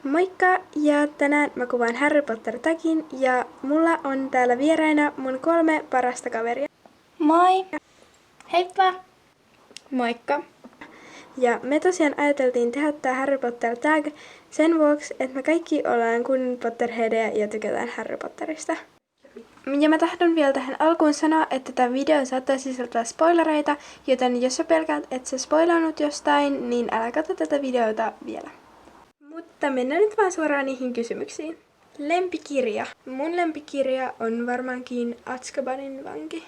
Moikka! Ja tänään mä kuvaan Harry Potter tagin ja mulla on täällä vieraina mun 3 parasta kaveria. Moi! Heippa! Moikka! Ja me tosiaan ajateltiin tehdä tää Harry Potter tag sen vuoksi, että me kaikki ollaan kunnon Potterheadeja ja tykätään Harry Potterista. Ja mä tahdon vielä tähän alkuun sanoa, että tämä video saattaa sisältää spoilereita, joten jos sä pelkäät, et sä spoilannut jostain, niin älä katso tätä videota vielä. Mutta mennään nyt vaan suoraan niihin kysymyksiin. Lempikirja. Mun lempikirja on varmaankin Azkabanin vanki.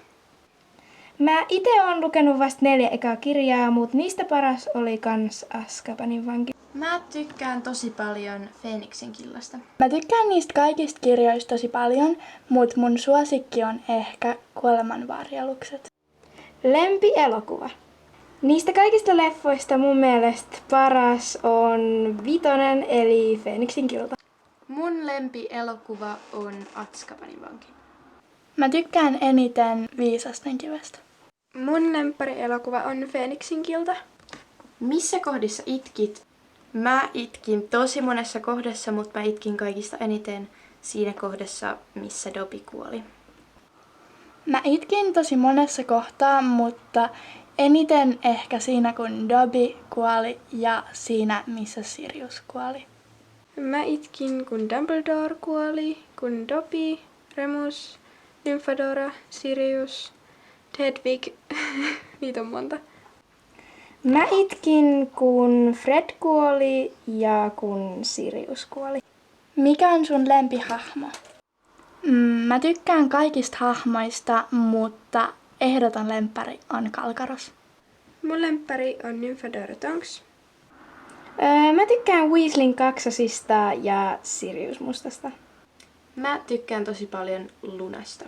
Mä ite oon lukenut vasta 4 ekaa kirjaa, mut niistä paras oli kans Azkabanin vanki. Mä tykkään tosi paljon Feeniksen killasta. Mä tykkään niistä kaikista kirjoista tosi paljon, mut mun suosikki on ehkä Kuolemanvarjelukset. Lempielokuva. Niistä kaikista leffoista mun mielestä paras on 5 eli Feeniksen kilta. Mun lempielokuva on Azkabanin vanki. Mä tykkään eniten Viisasten kivestä. Mun lempparielokuva on Feeniksen kilta. Missä kohdissa itkit? Mä itkin tosi monessa kohdassa, mutta mä itkin kaikista eniten siinä kohdassa, missä Dobby kuoli. Mä itkin tosi monessa kohtaa, mutta eniten ehkä siinä, kun Dobby kuoli ja siinä, missä Sirius kuoli. Mä itkin, kun Dumbledore kuoli, kun Dobby, Remus, Nymphadora, Sirius, Hedwig, niitä on monta. Mä itkin, kun Fred kuoli ja kun Sirius kuoli. Mikä on sun lempihahmo? Mä tykkään kaikista hahmoista, mutta ehdoton lemppari on Kalkaros. Mun lemppari on Nymphadora Tonks. Mä tykkään Weasleyn kaksosista ja Sirius Mustasta. Mä tykkään tosi paljon Lunasta.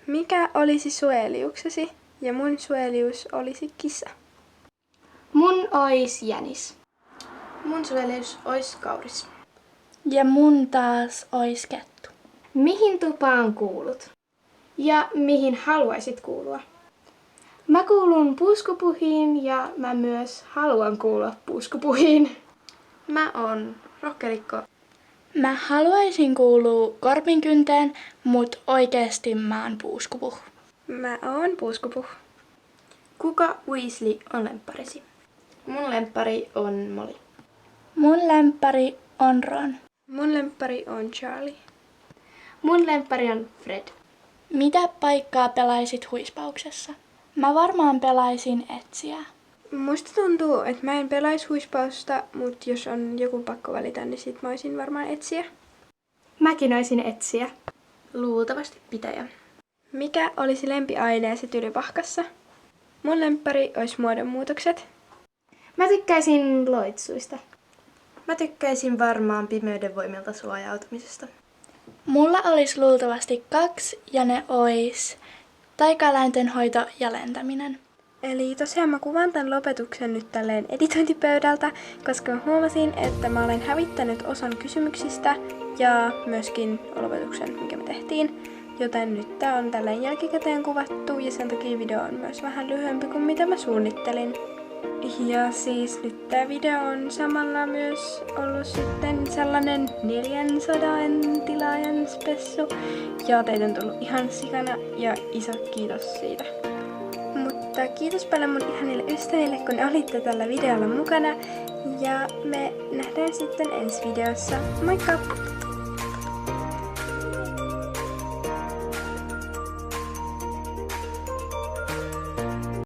Mikä olisi suojelijuksesi? Ja mun suojelius olisi kissa. Mun ois Jänis. Mun suojelius ois Kauris. Ja mun taas ois Kettu. Mihin tupaan kuulut? Ja mihin haluaisit kuulua? Mä kuulun puuskupuhiin ja mä myös haluan kuulua puuskupuhiin. Mä oon rohkelikko. Mä haluaisin kuulua korpinkynteen, mut oikeesti mä oon puuskupuh. Mä oon puuskupuh. Kuka Weasley on lempparisi? Mun lemppari on Molly. Mun lemppari on Ron. Mun lemppari on Charlie. Mun lemppari on Fred. Mitä paikkaa pelaisit huispauksessa? Mä varmaan pelaisin etsiä. Musta tuntuu, että mä en pelais huispausta, mut jos on joku pakko valita, niin sit mä oisin varmaan etsiä. Mäkin oisin etsiä. Luultavasti pitäjä. Mikä olisi lempiaineesi Tylypahkassa? Mun lemppari ois muodonmuutokset. Mä tykkäisin loitsuista. Mä tykkäisin varmaan pimeyden voimilta suojautumisesta. Mulla olisi luultavasti 2 ja ne ois taikaeläinten hoito ja lentäminen. Eli tosiaan mä kuvaan tän lopetuksen nyt tälleen editointipöydältä, koska mä huomasin, että mä olen hävittänyt osan kysymyksistä ja myöskin lopetuksen, mikä me tehtiin. Joten nyt tää on tälleen jälkikäteen kuvattu ja sen takia video on myös vähän lyhyempi kuin mitä mä suunnittelin. Ja siis nyt tää video on samalla myös ollut sitten sellainen 400 tilaajan spessu. Ja teitä on tullut ihan sikana ja iso kiitos siitä. Mutta kiitos paljon mun ihanille ystäville, kun olitte tällä videolla mukana. Ja me nähdään sitten ensi videossa. Moikka!